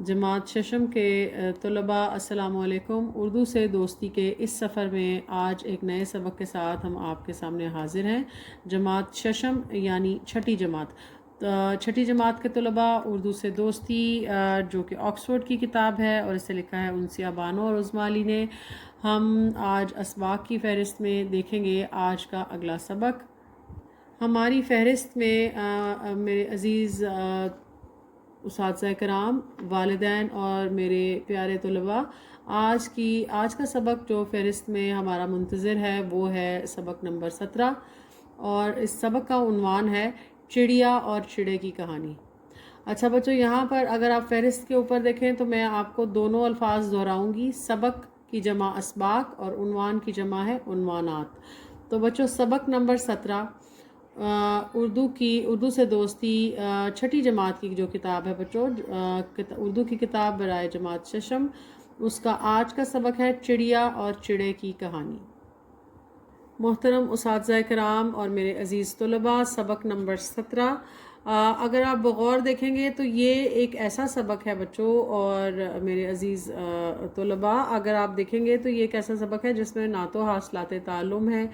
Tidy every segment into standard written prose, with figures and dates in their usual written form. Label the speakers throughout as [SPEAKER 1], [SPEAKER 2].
[SPEAKER 1] जमात शशम के तलबा अस्सलामु अलैकुम। उर्दू से दोस्ती के इस सफ़र में आज एक नए सबक के साथ हम आपके सामने हाजिर हैं। जमात शशम यानी छठी जमात। छठी जमात के तलबा उर्दू से दोस्ती जो कि ऑक्सफोर्ड की किताब है और इसे लिखा है उनसिया बानो और उज़माली ने। हम आज असबाक की फ़हरिस्त में देखेंगे आज का अगला सबक। हमारी फ़हरिस्त में मेरे अज़ीज़ उस्ताद कराम, वालिदैन और मेरे प्यारे तलबा, आज का सबक जो फ़हरिस्त में हमारा मुंतज़िर है वो है सबक नंबर 17 और इस सबक का उन्वान है चिड़िया और चिड़े की कहानी। अच्छा बच्चों, यहाँ पर अगर आप फ़हरिस्त के ऊपर देखें तो मैं आपको दोनों अल्फाज दोहराऊँगी। सबक की जमा असबाक और उन्वान की जमा है उन्वानात। तो बच्चों, सबक नंबर 17 उर्दू से दोस्ती छठी जमात की जो किताब है बच्चों, उर्दू की किताब बराए जमात शशम, उसका आज का सबक है चिड़िया और चिड़े की कहानी। मोहतरम उस्ताद कराम और मेरे अज़ीज़ तलबा, सबक नंबर 17 अगर आप बगौर देखेंगे तो ये एक ऐसा सबक है बच्चों और मेरे अज़ीज़ तलबा, अगर आप देखेंगे तो ये एक ऐसा सबक है जिसमें ना तो हासिलात ताल्लुम है,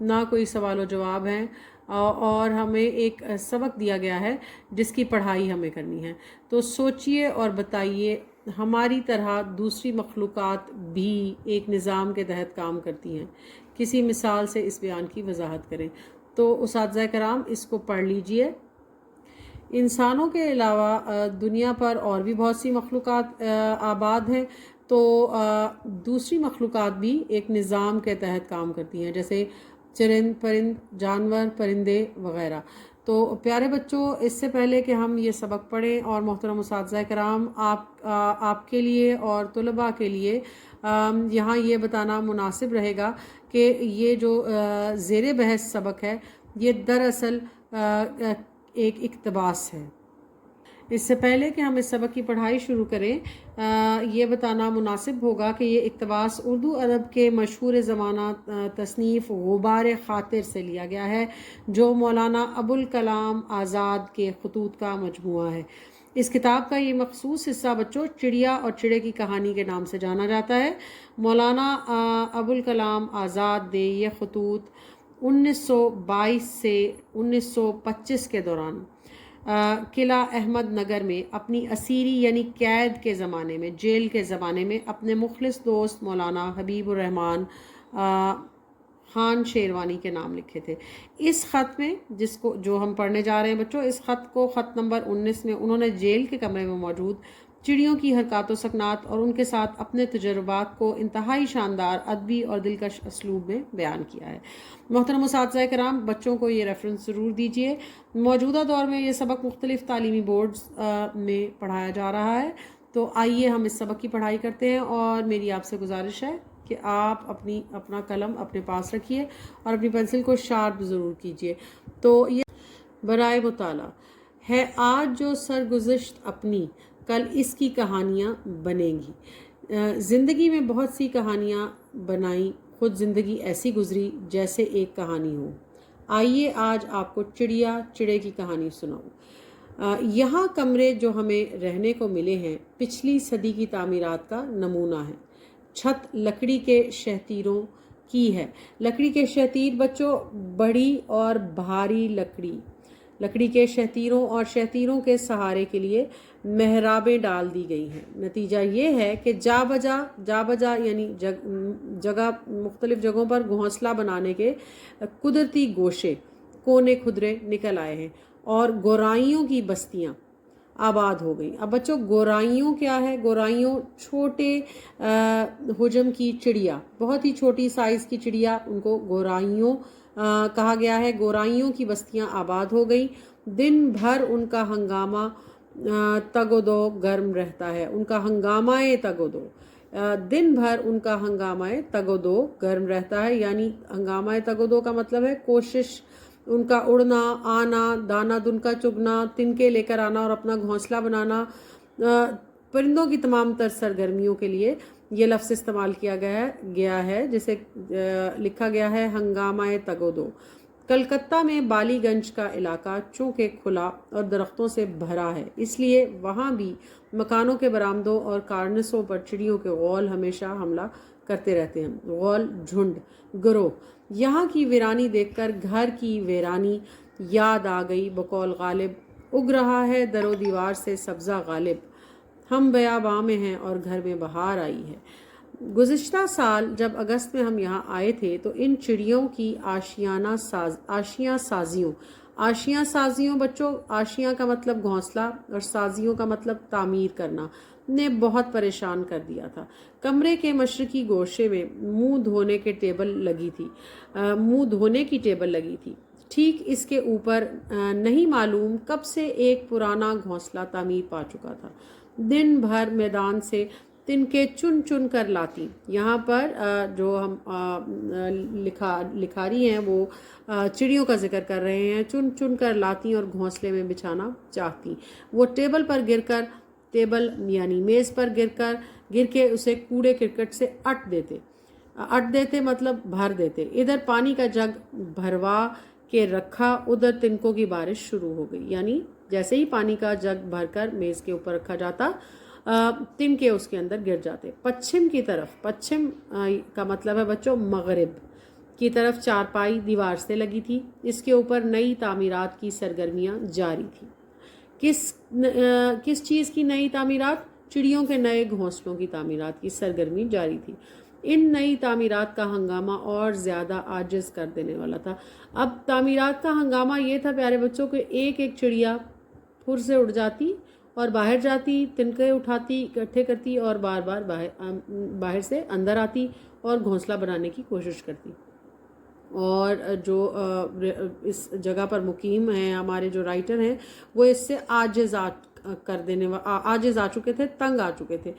[SPEAKER 1] ना कोई सवाल व जवाब हैं और हमें एक सबक दिया गया है जिसकी पढ़ाई हमें करनी है। तो सोचिए और बताइए, हमारी तरह दूसरी मखलूक़ात भी एक निज़ाम के तहत काम करती हैं। किसी मिसाल से इस बयान की वजाहत करें। तो उस्ताद कराम, इसको पढ़ लीजिए। इंसानों के अलावा दुनिया पर और भी बहुत सी मखलूक़ात आबाद हैं, तो दूसरी मखलूक़ात भी एक निज़ाम के तहत काम करती हैं, जैसे चरिंद परिंद, जानवर, परिंदे वग़ैरह। तो प्यारे बच्चों, इससे पहले कि हम ये सबक पढ़ें और मोहतरम उस्ताद कराम आपके लिए और तलबा के लिए यहाँ ये बताना मुनासिब रहेगा कि ये जो ज़ेरे बहस सबक है ये दरअसल एक इक़्तिबास है। इससे पहले कि हम इस सबक की पढ़ाई शुरू करें, ये बताना मुनासिब होगा कि ये इक़्तिबास उर्दू अदब के मशहूर ज़माना तसनीफ़ गुबार ख़ातिर से लिया गया है, जो मौलाना अबुल कलाम आज़ाद के ख़ुतूत का मजमूआ है। इस किताब का ये मखसूस हिस्सा बच्चों चिड़िया और चिड़े की कहानी के नाम से जाना जाता है। मौलाना अबुल कलाम आज़ाद ने ये ख़ुतूत 1922 से 1925 के दौरान किला अहमद नगर में अपनी असीरी यानी कैद के ज़माने में, जेल के ज़माने में अपने मुखलिस दोस्त मौलाना हबीबुर रहमान ख़ान शेरवानी के नाम लिखे थे। इस ख़त में जो हम पढ़ने जा रहे हैं बच्चों, इस ख़त को ख़त नंबर 19 में उन्होंने जेल के कमरे में मौजूद चिड़ियों की हरकत व सकनात और उनके साथ अपने तजुर्बात को इंतहाई शानदार अदबी और दिलकश असलूब में बयान किया है। मोहतरम उस्ताद कराम, बच्चों को ये रेफरेंस ज़रूर दीजिए। मौजूदा दौर में ये सबक मुख्तलिफ़ तालीमी बोर्ड्स में पढ़ाया जा रहा है। तो आइए हम इस सबक की पढ़ाई करते हैं और मेरी आपसे गुजारिश है कि आप अपना कलम अपने पास रखिए और अपनी पेंसिल को शार्प ज़रूर कीजिए। तो ये बराए मुताला है आज जो सरगुज़श्त अपनी, कल इसकी कहानियाँ बनेंगी। ज़िंदगी में बहुत सी कहानियाँ बनाई, खुद ज़िंदगी ऐसी गुजरी जैसे एक कहानी हो। आइए आज आपको चिड़िया चिड़े की कहानी सुनाऊँ। यहाँ कमरे जो हमें रहने को मिले हैं पिछली सदी की तामीरात का नमूना है। छत लकड़ी के शहतीरों की है। लकड़ी के शहतीर बच्चों बड़ी और भारी लकड़ी के शहतीरों और शहतीरों के सहारे के लिए मेहराबें डाल दी गई हैं। नतीजा ये है कि जा बजा यानी जगह मुख्तलिफ जगहों पर घोंसला बनाने के कुदरती गोशे कोने खुदरे निकल आए हैं और गोराइयों की बस्तियां आबाद हो गई। अब बच्चों, गोराइयों क्या है? गोराइयों छोटे हुजम की चिड़िया, बहुत ही छोटी साइज़ की चिड़िया, उनको गोराइयों कहा गया है। गोराइयों की बस्तियां आबाद हो गई। दिन भर उनका हंगामा तगोदो गर्म रहता है। उनका हंगामाए तगोदो दिन भर उनका हंगामाए तगोदो गर्म रहता है। यानी हंगामाए तगोदो का मतलब है कोशिश, उनका उड़ना, आना, दाना दुनका चुगना, तिनके लेकर आना और अपना घोंसला बनाना। परिंदों की तमाम तर सरगर्मियों के लिए ये लफ्ज़ इस्तेमाल किया गया है जिसे लिखा गया है हंगामाए तगोदो। کلکتہ میں بالی گنج کا علاقہ چونکہ کھلا اور درختوں سے بھرا ہے، اس لیے وہاں بھی مکانوں کے برآمدوں اور کارنسوں پر چڑیوں کے غول ہمیشہ حملہ کرتے رہتے ہیں۔ غول، جھنڈ، گروہ۔ یہاں کی ویرانی دیکھ کر گھر کی ویرانی یاد آ گئی بقول غالب، اگ رہا ہے در و دیوار سے سبزہ غالب، ہم بیاباں میں ہیں اور گھر میں بہار آئی ہے۔ گزشتہ سال جب اگست میں ہم یہاں آئے تھے تو ان چڑیوں کی آشیاں سازیوں بچوں، آشیاں کا مطلب گھونسلہ اور سازیوں کا مطلب تعمیر کرنا، نے بہت پریشان کر دیا تھا۔ کمرے کے مشرقی گوشے میں منہ دھونے کی ٹیبل لگی تھی، ٹھیک اس کے اوپر نہیں معلوم کب سے ایک پرانا گھونسلہ تعمیر پا چکا تھا۔ دن بھر میدان سے تنکے چن چن کر لاتی، یہاں پر جو ہم لکھاری ہیں وہ چڑیوں کا ذکر کر رہے ہیں، چن چن کر لاتی اور گھونسلے میں بچھانا چاہتی۔ وہ ٹیبل یعنی میز پر گر کے اسے کوڑے کرکٹ سے اٹ دیتے مطلب بھر دیتے۔ ادھر پانی کا جگ بھروا کے رکھا، ادھر تنکوں کی بارش شروع ہو گئی، یعنی جیسے ہی پانی کا جگ بھر کر میز کے اوپر رکھا جاتا تنکے اس کے اندر گر جاتے۔ پچھم کی طرف، پچھم کا مطلب ہے بچوں مغرب کی طرف، چارپائی دیوار سے لگی تھی، اس کے اوپر نئی تعمیرات کی سرگرمیاں جاری تھی۔ کس چیز کی نئی تعمیرات؟ چڑیوں کے نئے گھونسلوں کی تعمیرات کی سرگرمی جاری تھی۔ ان نئی تعمیرات کا ہنگامہ اور زیادہ عاجز کر دینے والا تھا۔ اب تعمیرات کا ہنگامہ یہ تھا پیارے بچوں کہ ایک ایک چڑیا پھر سے اڑ جاتی اور باہر جاتی، تنکے اٹھاتی، اکٹھے کرتی اور بار بار باہر سے اندر آتی اور گھونسلہ بنانے کی کوشش کرتی۔ اور جو اس جگہ پر مقیم ہیں ہمارے جو رائٹر ہیں وہ اس سے عاجز آ چکے تھے، تنگ آ چکے تھے۔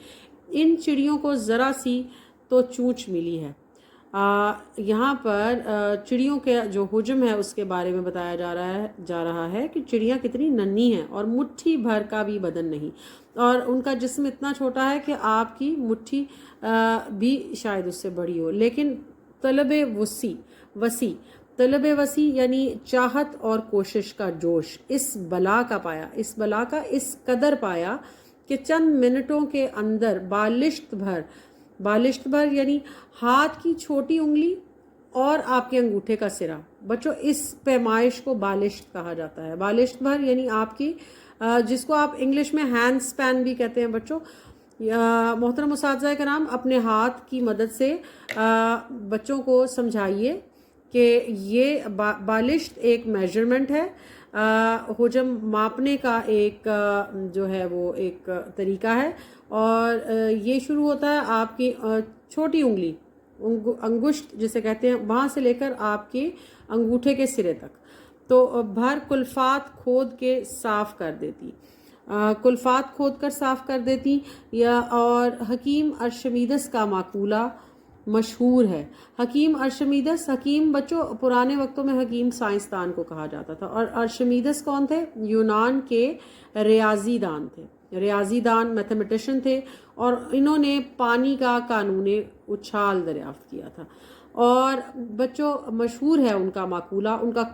[SPEAKER 1] ان چڑیوں کو ذرا سی تو چونچ ملی ہے۔ یہاں پر چڑیوں کے جو حجم ہے اس کے بارے میں بتایا جا رہا ہے کہ چڑیاں کتنی ننھی ہیں اور مٹھی بھر کا بھی بدن نہیں، اور ان کا جسم اتنا چھوٹا ہے کہ آپ کی مٹھی بھی شاید اس سے بڑی ہو، لیکن طلب وسیع یعنی چاہت اور کوشش کا جوش اس بلا کا اس قدر پایا کہ چند منٹوں کے اندر بالشت بھر یعنی ہاتھ کی چھوٹی انگلی اور آپ کے انگوٹھے کا سرا، بچوں اس پیمائش کو بالشت کہا جاتا ہے۔ بالشت بھر یعنی آپ کی جس کو آپ انگلش میں ہینڈ سپین بھی کہتے ہیں بچوں۔ محترم اساتذہ کرام، اپنے ہاتھ کی مدد سے بچوں کو سمجھائیے کہ یہ بالشت ایک میجرمنٹ ہے، حجم ماپنے کا ایک جو ہے وہ ایک طریقہ ہے، اور یہ شروع ہوتا ہے آپ کی چھوٹی انگلی، انگشت جسے کہتے ہیں، وہاں سے لے کر آپ کے انگوٹھے کے سرے تک۔ تو بھر کلفات کھود کے صاف کر دیتی اور حکیم ارشمیدس کا مقولہ مشہور ہے۔ حکیم بچوں پرانے وقتوں میں حکیم سائنسدان کو کہا جاتا تھا، اور ارشمیدس کون تھے؟ یونان کے ریاضی دان میتھمیٹیشین تھے، اور انہوں نے پانی کا قانون اچھال دریافت کیا تھا۔ اور بچوں مشہور ہے ان کا مقولہ، ان کا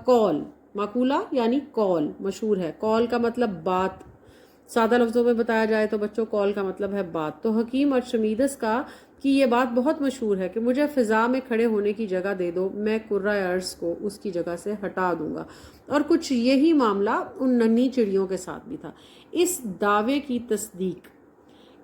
[SPEAKER 1] مقولہ یعنی قول مشہور ہے۔ قول کا مطلب بات، سادہ لفظوں میں بتایا جائے تو بچوں قول کا مطلب ہے بات۔ تو حکیم ارشمیدس کی یہ بات بہت مشہور ہے کہ مجھے فضا میں کھڑے ہونے کی جگہ دے دو، میں کرۂ ارض کو اس کی جگہ سے ہٹا دوں گا۔ اور کچھ یہی معاملہ ان ننھی چڑیوں کے ساتھ بھی تھا۔ اس دعوے کی تصدیق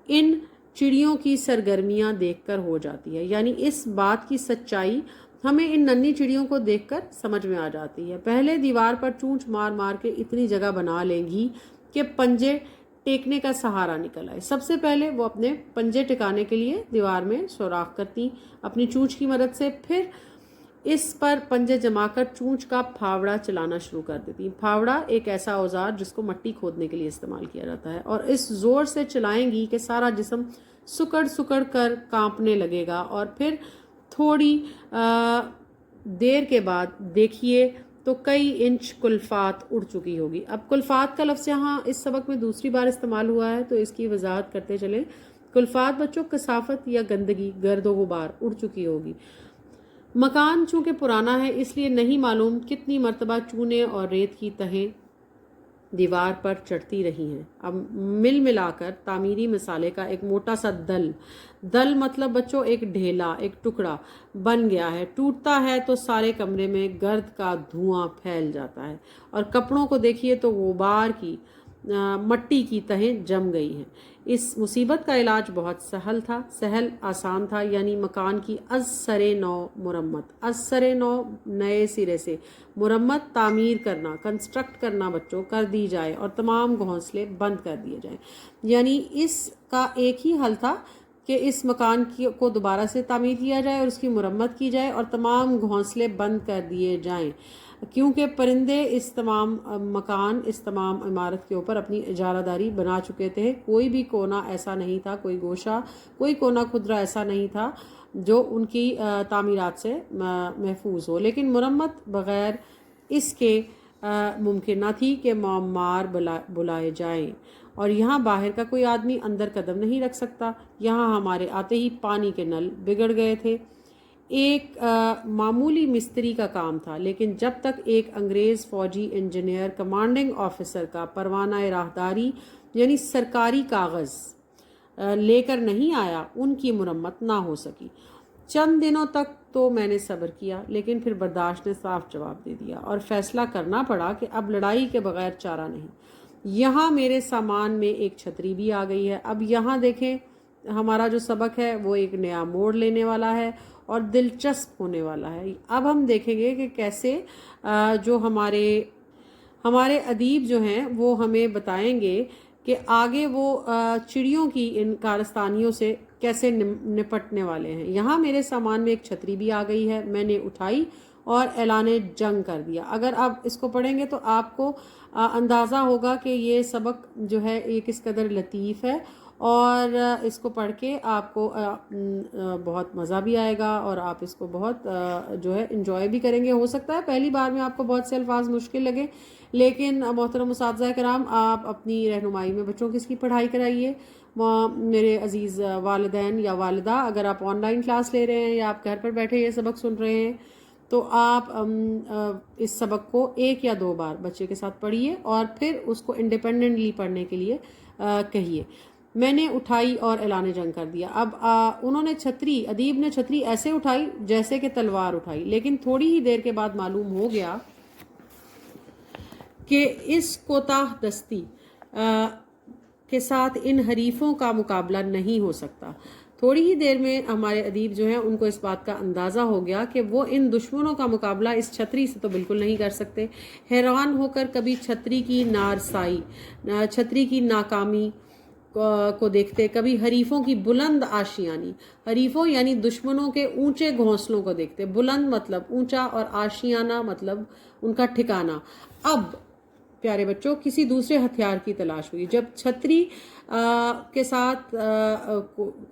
[SPEAKER 1] ان چڑیوں کی سرگرمیاں دیکھ کر ہو جاتی ہے، یعنی اس بات کی سچائی ہمیں ان ننھی چڑیوں کو دیکھ کر سمجھ میں آ جاتی ہے۔ پہلے دیوار پر چونچ مار مار کے اتنی جگہ بنا لیں گی کہ پنجے ٹیکنے کا سہارا نکل آئے۔ سب سے پہلے وہ اپنے پنجے ٹکانے کے لیے دیوار میں سوراخ کرتی اپنی چونچ کی مدد سے، پھر اس پر پنجے جما کر چونچ کا پھاوڑا چلانا شروع کر دیتی۔ پھاوڑا ایک ایسا اوزار جس کو مٹی کھودنے کے لیے استعمال کیا جاتا ہے، اور اس زور سے چلائیں گی کہ سارا جسم سکڑ کر کانپنے لگے گا، اور پھر تھوڑی دیر کے بعد دیکھیے تو کئی انچ کلفات اڑ چکی ہوگی۔ اب کلفات کا لفظ یہاں اس سبق میں دوسری بار استعمال ہوا ہے، تو اس کی وضاحت کرتے چلیں۔ کلفات بچوں کثافت یا گندگی، گرد و غبار اڑ چکی ہوگی۔ मकान चूँकि पुराना है इसलिए नहीं मालूम कितनी मरतबा चूने और रेत की तहें दीवार पर चढ़ती रही हैं। अब मिल मिलाकर तामीरी मसाले का एक मोटा सा दल मतलब बच्चों एक ढेला, एक टुकड़ा बन गया है। टूटता है तो सारे कमरे में गर्द का धुआं फैल जाता है और कपड़ों को देखिए तो गुबार की मट्टी की तहें जम गई हैं। इस मुसीबत का इलाज बहुत सहल आसान था, यानी मकान की अज़-सरे नौ मुरम्मत, अज़-सरे नौ नए सिरे से मुरम्मत तामीर करना, कंस्ट्रक्ट करना बच्चों कर दी जाए और तमाम घोंसले बंद कर दिए जाएं। यानी इसका एक ही हल था कि इस मकान को दोबारा से तामीर किया जाए और उसकी मुरम्मत की जाए और तमाम घोंसले बंद कर दिए जाएं, क्योंकि परिंदे इस तमाम इमारत के ऊपर अपनी इजारादारी बना चुके थे। कोई भी कोना ऐसा नहीं था, कोई गोशा, कोई कोना खुदरा ऐसा नहीं था जो उनकी तामीरात से महफूज हो। लेकिन मुरम्मत बग़ैर इसके मुमकिन न थी कि मार बुलाए जाएं और यहाँ बाहर का कोई आदमी अंदर कदम नहीं रख सकता। यहाँ हमारे आते ही पानी के नल बिगड़ गए थे। एक मामूली मिस्त्री का काम था, लेकिन जब तक एक अंग्रेज़ फ़ौजी इंजीनियर कमांडिंग ऑफिसर का परवाना राहदारी यानी सरकारी कागज़ लेकर नहीं आया, उनकी मुरम्मत ना हो सकी। चंद दिनों तक तो मैंने सब्र किया, लेकिन फिर बर्दाश्त ने साफ जवाब दे दिया और फैसला करना पड़ा कि अब लड़ाई के बगैर चारा नहीं। यहाँ मेरे सामान में एक छतरी भी आ गई है। अब यहाँ देखें, हमारा जो सबक है वो एक नया मोड़ लेने वाला है और दिलचस्प होने वाला है। अब हम देखेंगे कि कैसे जो हमारे अदीब जो हैं वो हमें बताएंगे कि आगे वो चिड़ियों की इन कारस्तानियों से कैसे निपटने वाले हैं। यहाँ मेरे सामान में एक छतरी भी आ गई है, मैंने उठाई और ऐलाने जंग कर दिया। अगर आप इसको पढ़ेंगे तो आपको अंदाज़ा होगा कि ये सबक जो है ये किस कदर लतीफ़ है और इसको पढ़ के आपको बहुत मज़ा भी आएगा और आप इसको बहुत जो है इंजॉय भी करेंगे। हो सकता है पहली बार में आपको बहुत से अल्फाज मुश्किल लगे, लेकिन मोहतरम उस्ताज़ा कराम, आप अपनी रहनुमाई में बच्चों की इसकी पढ़ाई कराइए। मेरे अज़ीज़ वालिदैन या वालिदा, अगर आप ऑनलाइन क्लास ले रहे हैं या आप घर पर बैठे ये सबक सुन रहे हैं तो आप इस सबक को 1 या 2 बार बच्चे के साथ पढ़िए और फिर उसको इंडिपेंडेंटली पढ़ने के लिए कहिए। मैंने उठाई और ऐलान जंग कर दिया। अब उन्होंने अदीब ने छतरी ऐसे उठाई जैसे कि तलवार उठाई, लेकिन थोड़ी ही देर के बाद मालूम हो गया कि इस कोताह दस्ती के साथ इन हरीफों का मुकाबला नहीं हो सकता। थोड़ी ही देर में हमारे अदीब जो हैं उनको इस बात का अंदाज़ा हो गया कि वो इन दुश्मनों का मुकाबला इस छतरी से तो बिल्कुल नहीं कर सकते। हैरान होकर कभी छतरी की नारसाई, छतरी की नाकामी को देखते, कभी हरीफों की बुलंद आशियानी, हरीफों यानी दुश्मनों के ऊंचे घोंसलों को देखते। बुलंद मतलब ऊंचा और आशियाना मतलब उनका ठिकाना। अब प्यारे बच्चों, किसी दूसरे हथियार की तलाश हुई। जब छतरी के साथ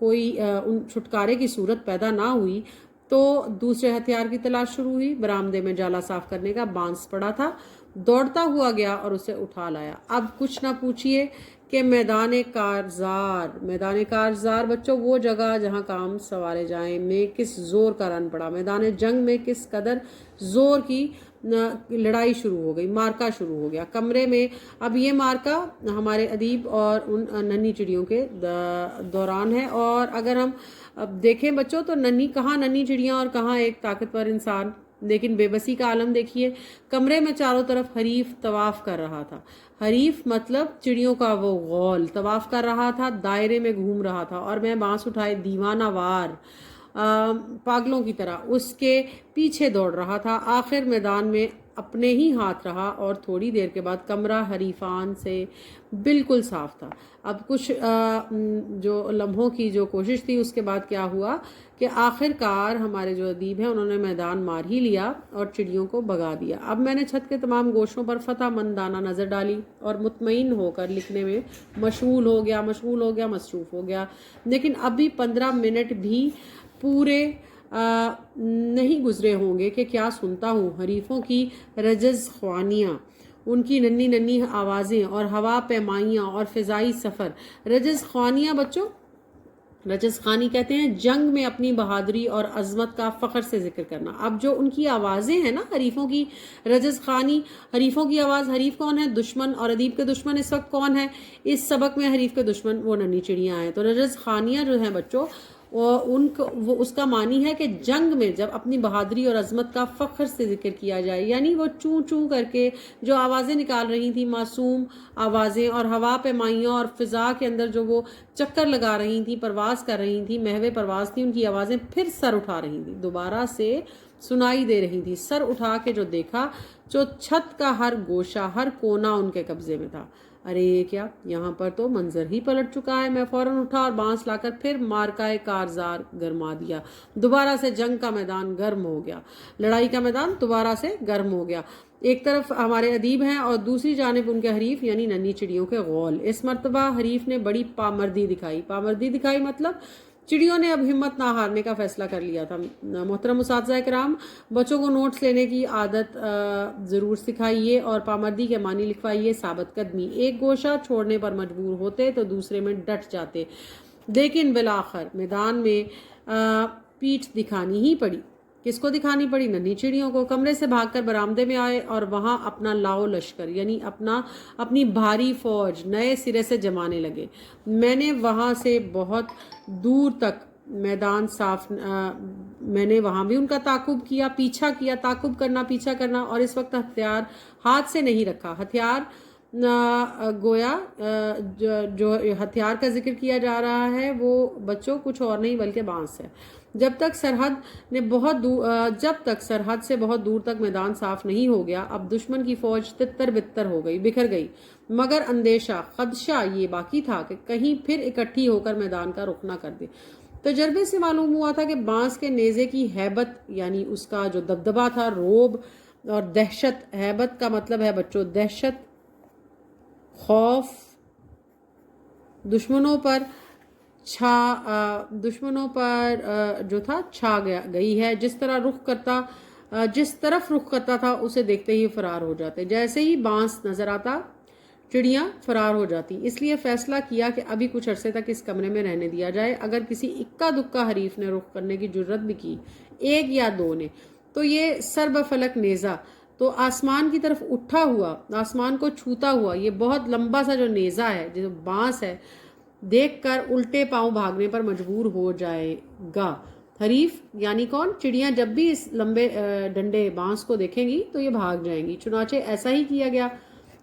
[SPEAKER 1] कोई उन छुटकारे की सूरत पैदा ना हुई तो दूसरे हथियार की तलाश शुरू हुई। बरामदे में जाला साफ करने का बांस पड़ा था, दौड़ता हुआ गया और उसे उठा लाया। अब कुछ ना पूछिए कि मैदान कारज़ार बच्चों, वो जगह जहां काम सवारे जाएं, में किस जोर का रन पड़ा। मैदान जंग में किस कदर जोर की लड़ाई शुरू हो गई, मार्का शुरू हो गया कमरे में। अब ये मार्का हमारे अदीब और उन नन्ही चिड़ियों के दौरान है। और अगर हम अब देखें बच्चों तो नन्ही चिड़ियाँ और कहाँ एक ताकतवर इंसान, लेकिन बेबसी का आलम देखिए। कमरे में चारों तरफ हरीफ तवाफ कर रहा था। हरीफ मतलब चिड़ियों का वो गौल तवाफ कर रहा था, दायरे में घूम रहा था और मैं बांस उठाए दीवाना वार पागलों की तरह उसके पीछे दौड़ रहा था। आखिर मैदान में अपने ही हाथ रहा और थोड़ी देर के बाद कमरा हरीफान से बिल्कुल साफ था। अब कुछ जो लम्हों की जो कोशिश थी उसके बाद क्या हुआ कि आखिरकार हमारे जो अदीब हैं उन्होंने मैदान मार ही लिया और चिड़ियों को भगा दिया। अब मैंने छत के तमाम गोशों पर फतह मंदाना नज़र डाली और मुतमईन होकर लिखने में मशगूल हो गया, मसरूफ़ हो गया। लेकिन अभी 15 मिनट भी पूरे नहीं गुजरे होंगे कि क्या सुनता हूँ हरीफों की रजज़ ख्वानियाँ, उनकी नन्ही नन्ही आवाज़ें और हवा पैमाइयाँ और फ़िज़ाई सफ़र। रजज़ ख्वानियाँ बच्चों رجز خانی کہتے ہیں جنگ میں اپنی بہادری اور عظمت کا فخر سے ذکر کرنا. اب جو ان کی آوازیں ہیں نا حریفوں کی، رجز خانی حریفوں کی آواز. حریف کون ہے؟ دشمن. اور ادیب کے دشمن اس وقت کون ہے اس سبق میں؟ حریف کے دشمن وہ ننھی چڑیاں ہیں. تو رجز خانیاں جو ہیں بچوں وہ اس کا معنی ہے کہ جنگ میں جب اپنی بہادری اور عظمت کا فخر سے ذکر کیا جائے، یعنی وہ چوں چوں کر کے جو آوازیں نکال رہی تھیں، معصوم آوازیں، اور ہوا پیمائیوں اور فضا کے اندر جو وہ چکر لگا رہی تھیں، پرواز کر رہی تھیں، محو پرواز تھی، ان کی آوازیں پھر سر اٹھا رہی تھیں، دوبارہ سے سنائی دے رہی تھی. سر اٹھا کے جو دیکھا، جو چھت کا ہر گوشہ، ہر کونا ان کے قبضے میں تھا. ارے یہ کیا، یہاں پر تو منظر ہی پلٹ چکا ہے. میں فوراً اٹھا اور بانس لا کر پھر مارکائے کارزار گرما دیا. دوبارہ سے جنگ کا میدان گرم ہو گیا، لڑائی کا میدان دوبارہ سے گرم ہو گیا. ایک طرف ہمارے ادیب ہیں اور دوسری جانب ان کے حریف یعنی ننھی چڑیوں کے غول. اس مرتبہ حریف نے بڑی پامردی دکھائی. پامردی دکھائی مطلب چڑیوں نے اب ہمت نہ ہارنے کا فیصلہ کر لیا تھا. محترم اساتذہ کرام، بچوں کو نوٹس لینے کی عادت ضرور سکھائیے اور پامردی کے معنی لکھوائیے. ثابت قدمی، ایک گوشہ چھوڑنے پر مجبور ہوتے تو دوسرے میں ڈٹ جاتے، لیکن بالآخر میدان میں پیٹھ دکھانی ہی پڑی. کس کو دکھانی پڑی؟ ننھی چڑیوں کو. کمرے سے بھاگ کر برآمدے میں آئے اور وہاں اپنا لاؤ لشکر یعنی اپنی بھاری فوج نئے سرے سے جمانے لگے. میں نے وہاں سے بہت دور تک میدان صاف میں نے وہاں بھی ان کا تعاقب کیا، پیچھا کیا. تعاقب کرنا، پیچھا کرنا. اور اس وقت ہتھیار ہاتھ سے نہیں رکھا. ہتھیار گویا جو ہتھیار کا ذکر کیا جا رہا ہے وہ بچوں کچھ اور نہیں بلکہ بانس ہے. جب تک سرحد سے بہت دور تک میدان صاف نہیں ہو گیا، اب دشمن کی فوج تتر بتر ہو گئی، بکھر گئی. مگر اندیشہ، خدشہ یہ باقی تھا کہ کہیں پھر اکٹھی ہو کر میدان کا رخ نہ کر دے. تجربے سے معلوم ہوا تھا کہ بانس کے نیزے کی ہیبت یعنی اس کا جو دبدبا تھا، روب اور دہشت. ہیبت کا مطلب ہے بچوں دہشت، خوف، دشمنوں پر جو تھا چھا گئی ہے. جس طرف رخ کرتا تھا اسے دیکھتے ہی فرار ہو جاتے. جیسے ہی بانس نظر آتا چڑیاں فرار ہو جاتی. اس لیے فیصلہ کیا کہ ابھی کچھ عرصے تک اس کمرے میں رہنے دیا جائے. اگر کسی اکا دکا حریف نے رخ کرنے کی جرت بھی کی، ایک یا دو نے، تو یہ سر بفلک نیزہ تو آسمان کی طرف اٹھا ہوا، آسمان کو چھوتا ہوا یہ بہت لمبا سا جو نیزہ ہے، جو بانس ہے، دیکھ کر الٹے پاؤں بھاگنے پر مجبور ہو جائے گا. حریف یعنی کون؟ چڑیاں جب بھی اس لمبے ڈنڈے بانس کو دیکھیں گی تو یہ بھاگ جائیں گی. چنانچہ ایسا ہی کیا گیا.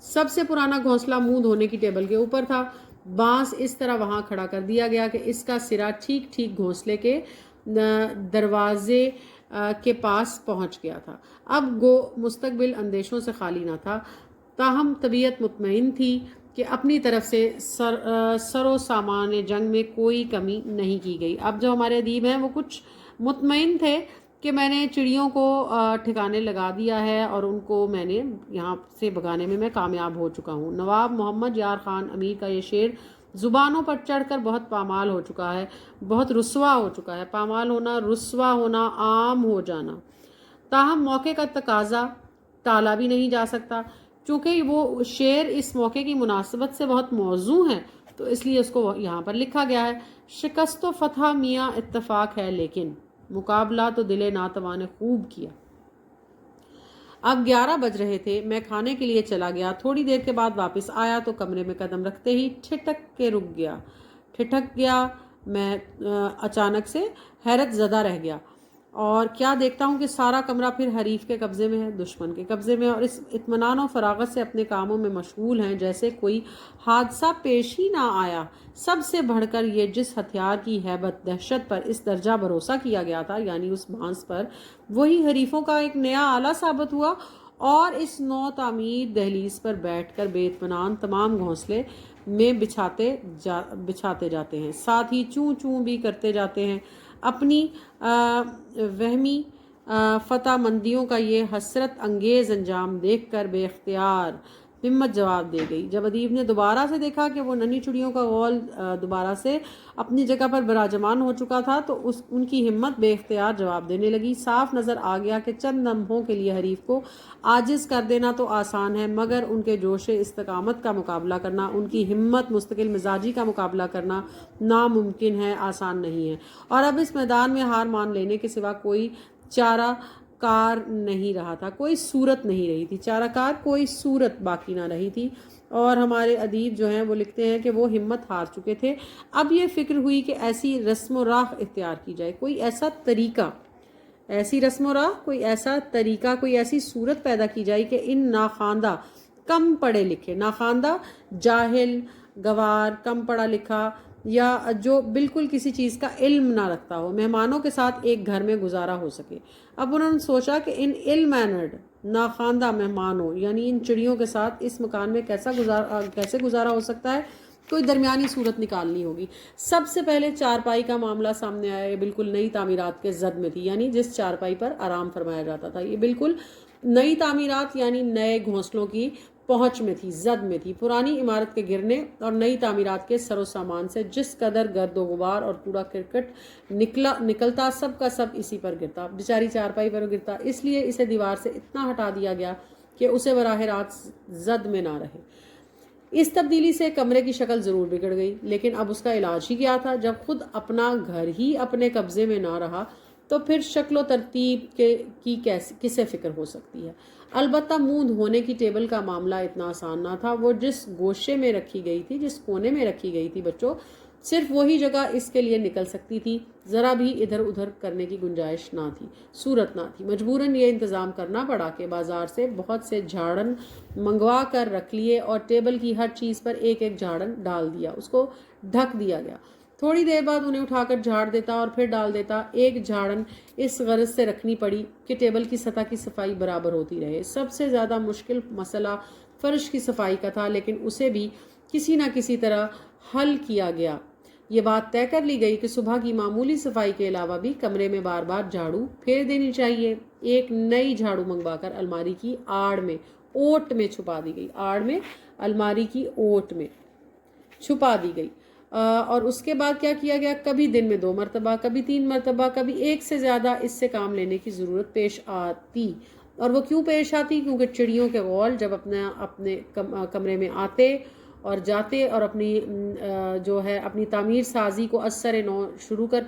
[SPEAKER 1] سب سے پرانا گھونسلہ منہ دھونے کی ٹیبل کے اوپر تھا. بانس اس طرح وہاں کھڑا کر دیا گیا کہ اس کا سرا ٹھیک ٹھیک گھونسلے کے دروازے کے پاس پہنچ گیا تھا. اب گو مستقبل اندیشوں سے خالی نہ تھا، تاہم طبیعت مطمئن تھی کہ اپنی طرف سے سر و سامان جنگ میں کوئی کمی نہیں کی گئی. اب جو ہمارے ادیب ہیں وہ کچھ مطمئن تھے کہ میں نے چڑیوں کو ٹھکانے لگا دیا ہے اور ان کو میں نے یہاں سے بھگانے میں کامیاب ہو چکا ہوں. نواب محمد یار خان امیر کا یہ شعر زبانوں پر چڑھ کر بہت پامال ہو چکا ہے، بہت رسوا ہو چکا ہے. پامال ہونا، رسوا ہونا، عام ہو جانا. تاہم موقع کا تقاضا ٹالا بھی نہیں جا سکتا. چونکہ وہ شعر اس موقع کی مناسبت سے بہت موزوں ہے تو اس لیے اس کو یہاں پر لکھا گیا ہے. شکست و فتح میاں اتفاق ہے لیکن مقابلہ تو دل ناتواں نے خوب کیا. اب 11 بج رہے تھے. میں کھانے کے لیے چلا گیا. تھوڑی دیر کے بعد واپس آیا تو کمرے میں قدم رکھتے ہی ٹھٹک گیا. میں اچانک سے حیرت زدہ رہ گیا اور کیا دیکھتا ہوں کہ سارا کمرہ پھر حریف کے قبضے میں ہے، دشمن کے قبضے میں، اور اس اطمینان و فراغت سے اپنے کاموں میں مشغول ہیں جیسے کوئی حادثہ پیش ہی نہ آیا. سب سے بڑھ کر یہ جس ہتھیار کی ہیبت، دہشت پر اس درجہ بھروسہ کیا گیا تھا یعنی اس بانس پر، وہی حریفوں کا ایک نیا آلہ ثابت ہوا اور اس نو تعمیر دہلیز پر بیٹھ کر بے اطمینان تمام گھونسلے میں بچھاتے جاتے ہیں، ساتھ ہی چوں چوں بھی کرتے جاتے ہیں. اپنی وہمی فتح مندیوں کا یہ حسرت انگیز انجام دیکھ کر بے اختیار हिम्मत जवाब दे गई। जब अदीब ने दोबारा से देखा कि वो नन्ही चिड़ियों का गौल दोबारा से अपनी जगह पर विराजमान हो चुका था तो उनकी हिम्मत बेख्तियार जवाब देने लगी। साफ नज़र आ गया कि चंद लम्हों के लिए हरीफ को आजिज़ कर देना तो आसान है, मगर उनके जोश इस्तकामत का मुकाबला करना, उनकी हिम्मत मुस्तकिल मिजाजी का मुकाबला करना नामुमकिन है, आसान नहीं है। और अब इस मैदान में हार मान लेने के सिवा कोई चारा कार नहीं रहा था, कोई सूरत नहीं रही थी। चाराकार कोई सूरत बाकी ना रही थी। और हमारे अदीब जो हैं वो लिखते हैं कि वो हिम्मत हार चुके थे। अब ये फिक्र हुई कि ऐसी रस्म राह इख्तियार की जाए, कोई ऐसा तरीका, ऐसी रस्म राह, कोई ऐसा तरीका, कोई ऐसी सूरत पैदा की जाए कि इन नाखानदा, कम पढ़े लिखे, नाखानदा जाहिल, गवार, कम पढ़ा लिखा या जो बिल्कुल किसी चीज़ का इल्म ना रखता हो, मेहमानों के साथ एक घर में गुजारा हो सके। अब उन्होंने सोचा कि इन इल मैनर्ड नाखानदा मेहमानों यानी इन चिड़ियों के साथ इस मकान में कैसे गुजारा हो सकता है, कोई दरमियानी सूरत निकालनी होगी। सबसे पहले चारपाई का मामला सामने आया। ये बिल्कुल नई तामीरात के जद में थी, यानी जिस चारपाई पर आराम फरमाया जाता था, ये बिल्कुल नई तामीरात यानी नए घोंसलों की पहुंच में थी, जद में थी। पुरानी इमारत के गिरने और नई तामीरात के सरो सामान से जिस कदर गर्दो गुबार और कूड़ा करकट निकलता, सब का सब इसी पर गिरता, बेचारी चारपाई पर गिरता। इसलिए इसे दीवार से इतना हटा दिया गया कि उसे बराह रास्त जद में ना रहे। इस तब्दीली से कमरे की शक्ल ज़रूर बिगड़ गई, लेकिन अब उसका इलाज ही क्या था। जब खुद अपना घर ही अपने कब्जे में ना रहा तो फिर शक्ल तरतीब की किसे फ़िक्र हो सकती है। अलबत्ता मुंह धोने की टेबल का मामला इतना आसान ना था। वो जिस गोशे में रखी गई थी, जिस कोने में रखी गई थी बच्चों, सिर्फ वही जगह इसके लिए निकल सकती थी। ज़रा भी इधर उधर करने की गुंजाइश ना थी, सूरत ना थी। मजबूरन ये इंतज़ाम करना पड़ा कि बाज़ार से बहुत से झाड़न मंगवा कर रख लिए और टेबल की हर चीज़ पर एक एक झाड़न डाल दिया, उसको ढक दिया गया। थोड़ी देर बाद उन्हें उठाकर झाड़ देता और फिर डाल देता। एक झाड़न इस गरज से रखनी पड़ी कि टेबल की सतह की सफाई बराबर होती रहे। सबसे ज़्यादा मुश्किल मसला फर्श की सफाई का था, लेकिन उसे भी किसी न किसी तरह हल किया गया। ये बात तय कर ली गई कि सुबह की मामूली सफाई के अलावा भी कमरे में बार बार झाड़ू फेर देनी चाहिए। एक नई झाड़ू मंगवाकर अलमारी की आड़ में, ओट में छुपा दी गई। आड़ में, अलमारी की ओट में छुपा दी गई। और उसके बाद क्या किया गया, कभी दिन में 2 मरतबा, कभी 3 मरतबा, कभी एक से ज़्यादा इससे काम लेने की ज़रूरत पेश आती। और वो क्यों पेश आती, क्योंकि चिड़ियों के गौल जब अपने कमरे में आते और जाते और अपनी जो है अपनी तामीर साजी को असर नौ शुरू कर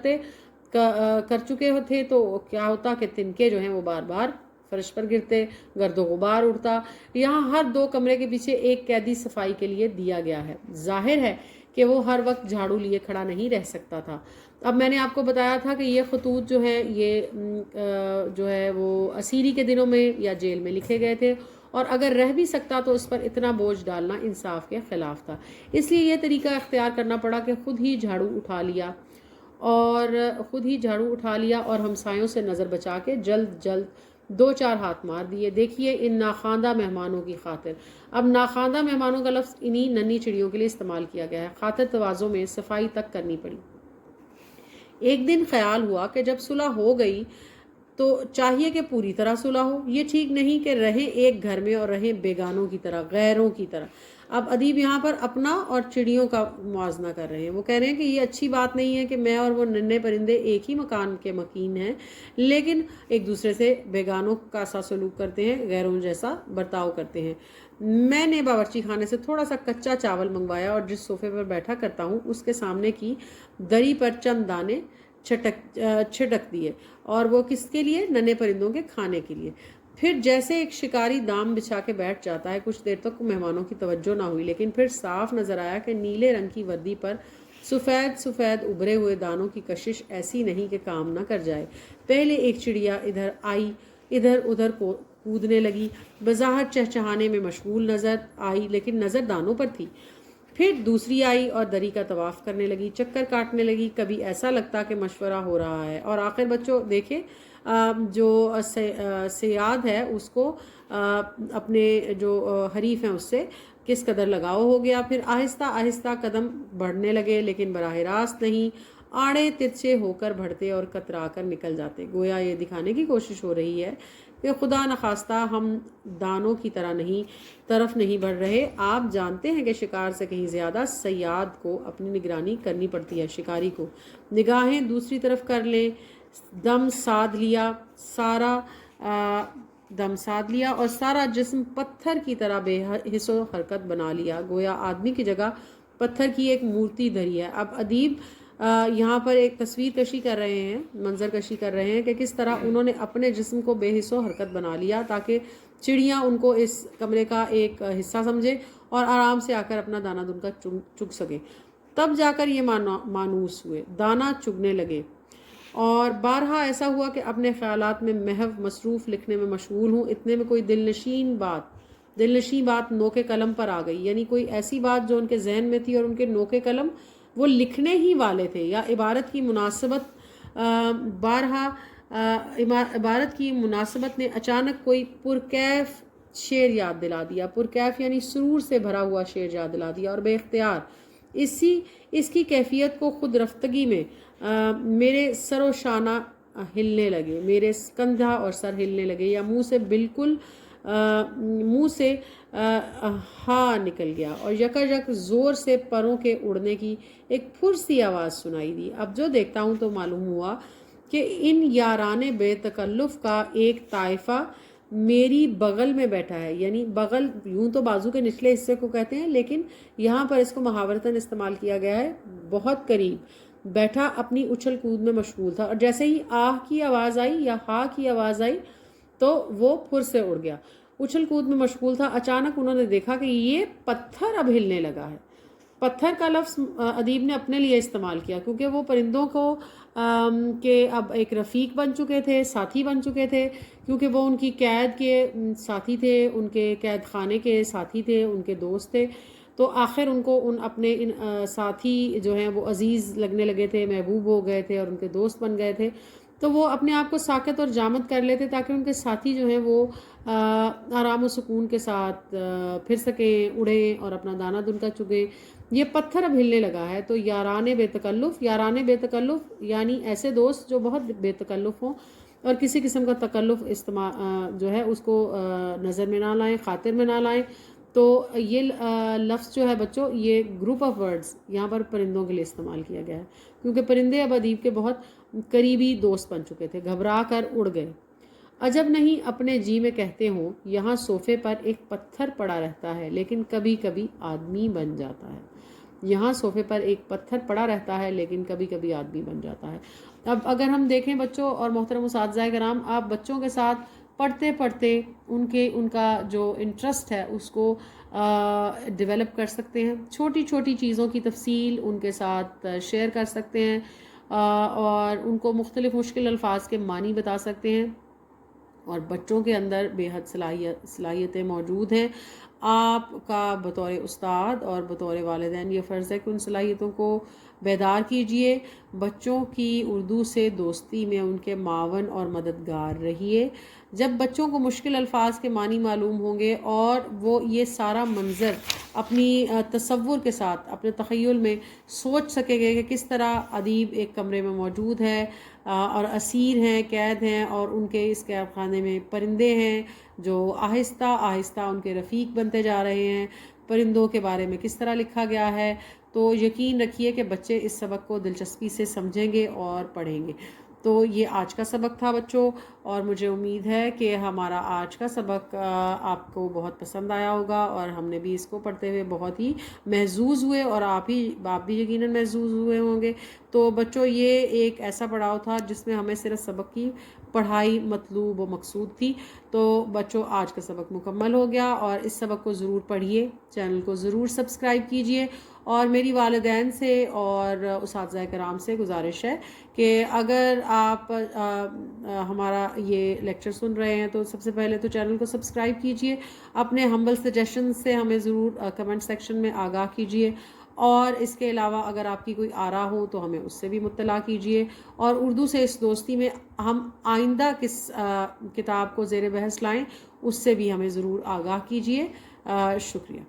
[SPEAKER 1] चुके थे, तो क्या होता कि तिनके जो हैं वो बार बार फर्श पर गिरते, गर्दो गुबार उड़ता। यहाँ हर 2 कमरे के पीछे एक कैदी सफाई के लिए दिया गया है। जाहिर है कि वो हर वक्त झाड़ू लिए खड़ा नहीं रह सकता था। अब मैंने आपको बताया था कि ये खतूत जो है ये जो है वो असीरी के दिनों में या जेल में लिखे गए थे, और अगर रह भी सकता तो उस पर इतना बोझ डालना इंसाफ के खिलाफ था। इसलिए यह तरीका इख्तियार करना पड़ा कि खुद ही झाड़ू उठा लिया और हमसायों से नज़र बचा के जल्द जल्द 2-4 हाथ मार दिए। देखिए इन नाखानदा मेहमानों की खातिर। अब नाखानदा मेहमानों का लफ्ज़ इन्हीं नन्ही चिड़ियों के लिए इस्तेमाल किया गया है। खातिर तवाज़ों में सफाई तक करनी पड़ी। एक दिन ख्याल हुआ कि जब सुलह हो गई तो चाहिए कि पूरी तरह सुलह हो। ये ठीक नहीं कि रहें एक घर में और रहें बेगानों की तरह, गैरों की तरह। अब अदीब यहाँ पर अपना और चिड़ियों का मुआवजा कर रहे हैं। वो कह रहे हैं कि ये अच्छी बात नहीं है कि मैं और वो नन्हे परिंदे एक ही मकान के मकीन हैं, लेकिन एक दूसरे से बेगानों का सा सलूक करते हैं, गैरों जैसा बर्ताव करते हैं। मैंने बावर्ची खाने से थोड़ा सा कच्चा चावल मंगवाया और जिस सोफे पर बैठा करता हूँ उसके सामने की दरी पर चंद दाने छिटक दिए, और वो किसके लिए, नन्हे परिंदों के खाने के लिए। फिर जैसे एक शिकारी दाम बिछा के बैठ जाता है। कुछ देर तक मेहमानों की तवज्जो ना हुई, लेकिन फिर साफ नजर आया कि नीले रंग की वर्दी पर सफ़ेद सफ़ेद उभरे हुए दानों की कशिश ऐसी नहीं कि काम ना कर जाए। पहले एक चिड़िया इधर आई, इधर उधर को कूदने लगी, बज़ाहर चहचहाने में मशगूल नज़र आई, लेकिन नज़र दानों पर थी। फिर दूसरी आई और दरी का तवाफ़ करने लगी, चक्कर काटने लगी, कभी ऐसा लगता कि मशवरा हो रहा है। और आखिर बच्चों देखें, जो सयाद है उसको अपने जो हरीफ हैं उससे किस कदर लगाव हो गया। फिर आहिस्ता आहिस्ता कदम बढ़ने लगे, लेकिन बराह रास्त नहीं, आड़े तिरछे होकर बढ़ते और कतरा कर निकल जाते। गोया ये दिखाने की कोशिश हो रही है کہ خدا نخواستہ ہم دانوں کی طرف نہیں بڑھ رہے. آپ جانتے ہیں کہ شکار سے کہیں زیادہ صیاد کو اپنی نگرانی کرنی پڑتی ہے. شکاری کو نگاہیں دوسری طرف کر لیں. دم ساد لیا اور سارا جسم پتھر کی طرح بے حس و حرکت بنا لیا، گویا آدمی کی جگہ پتھر کی ایک مورتی دھری ہے. اب ادیب یہاں پر ایک تصویر کشی کر رہے ہیں، منظر کشی کر رہے ہیں کہ کس طرح انہوں نے اپنے جسم کو بے حس و حرکت بنا لیا تاکہ چڑیاں ان کو اس کمرے کا ایک حصہ سمجھے اور آرام سے آ کر اپنا دانہ دن کا چگ سکیں. تب جا کر یہ مانوس ہوئے، دانہ چگنے لگے. اور بارہا ایسا ہوا کہ اپنے خیالات میں محو مصروف لکھنے میں مشغول ہوں. اتنے میں کوئی دلنشین بات نوکے قلم پر آ گئی، یعنی کوئی ایسی بات جو ان کے ذہن میں تھی اور ان کے نوکے قلم وہ لکھنے ہی والے تھے. یا عبارت کی مناسبت نے اچانک کوئی پرکیف شعر یاد دلا دیا. پرکیف یعنی سرور سے بھرا ہوا شعر یاد دلا دیا، اور بے اختیار اس کی کیفیت کو خود رفتگی میں میرے سر و شانہ ہلنے لگے، میرے کندھا اور سر ہلنے لگے، یا منہ سے ہا نکل گیا اور یکایک زور سے پروں کے اڑنے کی ایک پھرسی آواز سنائی دی. اب جو دیکھتا ہوں تو معلوم ہوا کہ ان یاران بے تکلف کا ایک طائفہ میری بغل میں بیٹھا ہے. یعنی بغل یوں تو بازو کے نچلے حصے کو کہتے ہیں، لیکن یہاں پر اس کو محاورتاً استعمال کیا گیا ہے. بہت قریب بیٹھا اپنی اچھل کود میں مشغول تھا، اور جیسے ہی آہ کی آواز آئی یا ہا کی آواز آئی تو وہ پھر سے اڑ گیا. اچھل کود میں مشغول تھا. اچانک انہوں نے دیکھا کہ یہ پتھر اب ہلنے لگا ہے. پتھر کا لفظ ادیب نے اپنے لیے استعمال کیا کیونکہ وہ پرندوں کو کہ اب ایک رفیق بن چکے تھے، ساتھی بن چکے تھے، کیونکہ وہ ان کی قید کے ساتھی تھے، ان کے قید خانے کے ساتھی تھے، ان کے دوست تھے. تو آخر ان کو اپنے ساتھی جو ہیں وہ عزیز لگنے لگے تھے، محبوب ہو گئے تھے اور ان کے دوست بن گئے تھے. تو وہ اپنے آپ کو ساکت اور جامد کر لیتے تاکہ ان کے ساتھی جو ہیں وہ آرام و سکون کے ساتھ پھر سکیں، اڑیں اور اپنا دانہ دن کا چگیں. یہ پتھر اب ہلنے لگا ہے. تو یاران بے تکلف یعنی ایسے دوست جو بہت بے تکلف ہوں اور کسی قسم کا تکلف جو ہے اس کو نظر میں نہ لائیں، خاطر میں نہ لائیں. تو یہ لفظ جو ہے بچوں، یہ گروپ آف ورڈز یہاں پر پرندوں کے لیے استعمال کیا گیا ہے کیونکہ پرندے اب ادیب کے بہت قریبی دوست بن چکے تھے. گھبرا کر اڑ گئے. عجب نہیں اپنے جی میں کہتے ہوں، یہاں صوفے پر ایک پتھر پڑا رہتا ہے لیکن کبھی کبھی آدمی بن جاتا ہے. یہاں صوفے پر ایک پتھر پڑا رہتا ہے لیکن کبھی کبھی آدمی بن جاتا ہے. اب اگر ہم دیکھیں بچوں اور محترم اساتذہ کرام، آپ بچوں کے ساتھ پڑھتے پڑھتے ان کا جو انٹرسٹ ہے اس کو ڈیولپ کر سکتے ہیں. چھوٹی چھوٹی چیزوں کی تفصیل ان کے ساتھ شیئر کر سکتے ہیں اور ان کو مختلف مشکل الفاظ کے معنی بتا سکتے ہیں. اور بچوں کے اندر بے حد صلاحیتیں موجود ہیں. آپ کا بطور استاد اور بطور والدین یہ فرض ہے کہ ان صلاحیتوں کو بیدار کیجئے. بچوں کی اردو سے دوستی میں ان کے معاون اور مددگار رہیے. جب بچوں کو مشکل الفاظ کے معنی معلوم ہوں گے اور وہ یہ سارا منظر اپنی تصور کے ساتھ اپنے تخیل میں سوچ سکیں گے کہ کس طرح ادیب ایک کمرے میں موجود ہے اور اسیر ہیں، قید ہیں، اور ان کے اس قید خانے میں پرندے ہیں جو آہستہ آہستہ ان کے رفیق بنتے جا رہے ہیں. پرندوں کے بارے میں کس طرح لکھا گیا ہے، تو یقین رکھیے کہ بچے اس سبق کو دلچسپی سے سمجھیں گے اور پڑھیں گے. تو یہ آج کا سبق تھا بچوں، اور مجھے امید ہے کہ ہمارا آج کا سبق آپ کو بہت پسند آیا ہوگا اور ہم نے بھی اس کو پڑھتے ہوئے بہت ہی محظوظ ہوئے اور آپ بھی یقیناً محظوظ ہوئے ہوں گے. تو بچوں یہ ایک ایسا پڑاؤ تھا جس میں ہمیں صرف سبق کی پڑھائی مطلوب و مقصود تھی. تو بچوں آج کا سبق مکمل ہو گیا اور اس سبق کو ضرور پڑھیے، چینل کو ضرور سبسکرائب کیجئے. اور میری والدین سے اور اساتذہ کرام سے گزارش ہے کہ اگر آپ ہمارا یہ لیکچر سن رہے ہیں تو سب سے پہلے تو چینل کو سبسکرائب کیجئے. اپنے ہمبل سجیشن سے ہمیں ضرور کمنٹ سیکشن میں آگاہ کیجئے، اور اس کے علاوہ اگر آپ کی کوئی آرا ہو تو ہمیں اس سے بھی مطلع کیجئے. اور اردو سے اس دوستی میں ہم آئندہ کس کتاب کو زیر بحث لائیں اس سے بھی ہمیں ضرور آگاہ کیجئے. شکریہ.